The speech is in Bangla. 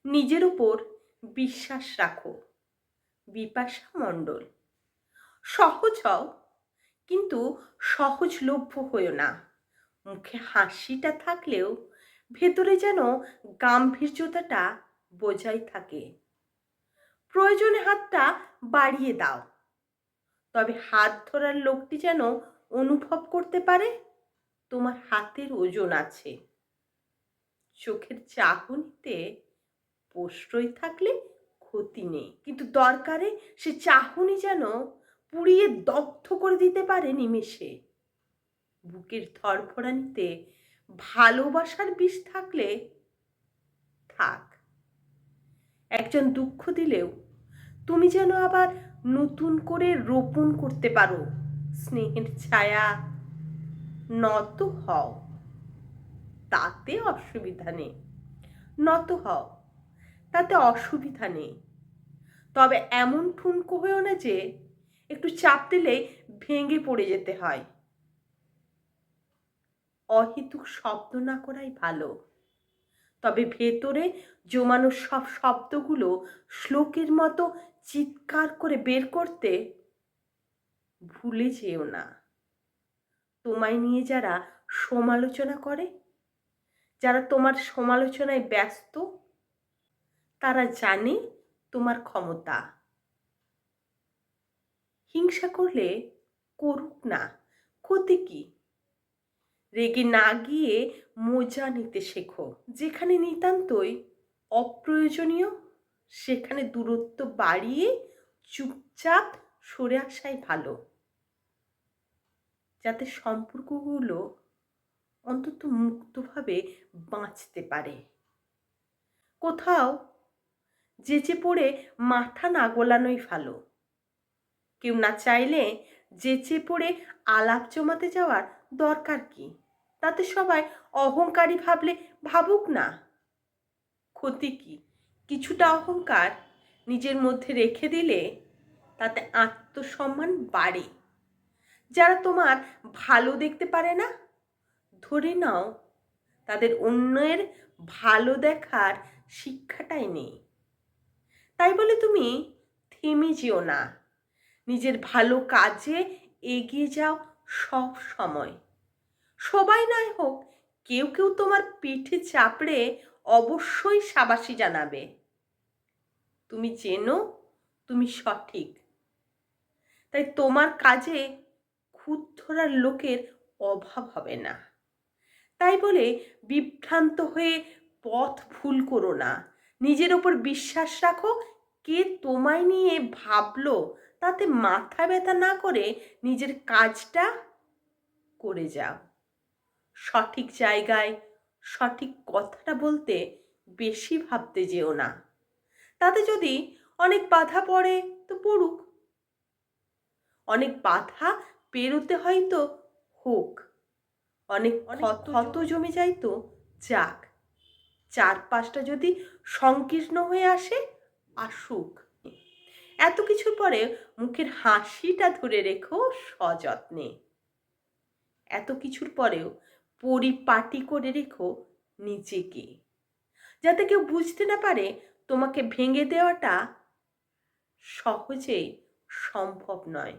নিজের উপর বিশ্বাস রাখো। বিপাশা মণ্ডল। সহজ হও, কিন্তু সহজলভ্য হইও না। মুখে হাসিটা থাকলেও ভেতরে যেন গাম্ভীর্যতাটা বজায় থাকে। প্রয়োজনে হাতটা বাড়িয়ে দাও, তবে হাত ধরার লোকটি যেন অনুভব করতে পারে তোমার হাতের ওজন আছে। চোখের চাহনিতে প্রশ্রয় থাকলে ক্ষতি নেই, কিন্তু দরকারে সে চাহনি যেন পুড়িয়ে দগ্ধ করে দিতে পারে নিমেষে। বুকের ধড়ফড়ানিতে ভালোবাসার বিষ থাকলে থাক। একজন দুঃখ দিলেও তুমি যেন আবার নতুন করে রোপণ করতে পারো স্নেহের ছায়া। নত হও, তাতে অসুবিধা নেই। নত হও, তাতে অসুবিধা নেই। তবে এমন ঠুনকো হয়েও না যে একটু চাপ দিলেই ভেঙে পড়ে যেতে হয়। অহেতুক শব্দ না করাই ভালো, তবে ভেতরে জমানো সব শব্দগুলো শ্লোকের মতো চিৎকার করে বের করতে ভুলে যেও না। তোমায় নিয়ে যারা সমালোচনা করে, যারা তোমার সমালোচনায় ব্যস্ত, তারা জানে তোমার ক্ষমতা। হিংসা করলে করুক না, ক্ষতি কি? রেগে না গিয়ে মজা নিতে শেখো। যেখানে নিতান্তই অপ্রয়োজনীয় সেখানে দূরত্ব বাড়িয়ে চুপচাপ সরে আসাই ভালো, যাতে সম্পর্কগুলো অন্তত মুক্তভাবে বাঁচতে পারে। কোথাও যেচে পড়ে মাথা না গোলানোই ভালো। কেউ না চাইলে যেচে পড়ে আলাপ জমাতে যাওয়ার দরকার কি? তাতে সবাই অহংকারী ভাবলে ভাবুক না, ক্ষতি কি? কিছুটা অহংকার নিজের মধ্যে রেখে দিলে তাতে আত্মসম্মান বাড়ে। যারা তোমার ভালো দেখতে পারে না, ধরে নাও তাদের অন্যের ভালো দেখার শিক্ষাটাই নেই। তাই বলে তুমি থেমে যেও না, নিজের ভালো কাজে এগিয়ে যাও সব সময়। সবাই নয় হোক, কেউ কেউ তোমার পিঠে চাপড়ে অবশ্যই সাবাসি জানাবে। তুমি চেনো তুমি সঠিক, তাই তোমার কাজে খুঁত ধরার লোকের অভাব হবে না। তাই বলে বিভ্রান্ত হয়ে পথ ভুল করো না। নিজের ওপর বিশ্বাস রাখো। কে তোমায় নিয়ে ভাবলো তাতে মাথা ব্যথা না করে নিজের কাজটা করে যাও। সঠিক জায়গায় সঠিক কথাটা বলতে বেশি ভাবতে যেও না। তাতে যদি অনেক বাধা পড়ে তো পড়ুক, অনেক বাধা পেরোতে হয়তো হোক, অনেক ক্ষত জমে যায় তো যাক। চারপাশটা যদি সংকীর্ণ হয়ে আসে, আসুক। এত কিছুর পরে মুখের হাসিটা ধরে রেখো সযত্নে। এত কিছুর পরেও পরিপাটি করে রেখো নিজেকে, যাতে কেউ বুঝতে না পারে তোমাকে ভেঙে দেওয়াটা সহজেই সম্ভব নয়।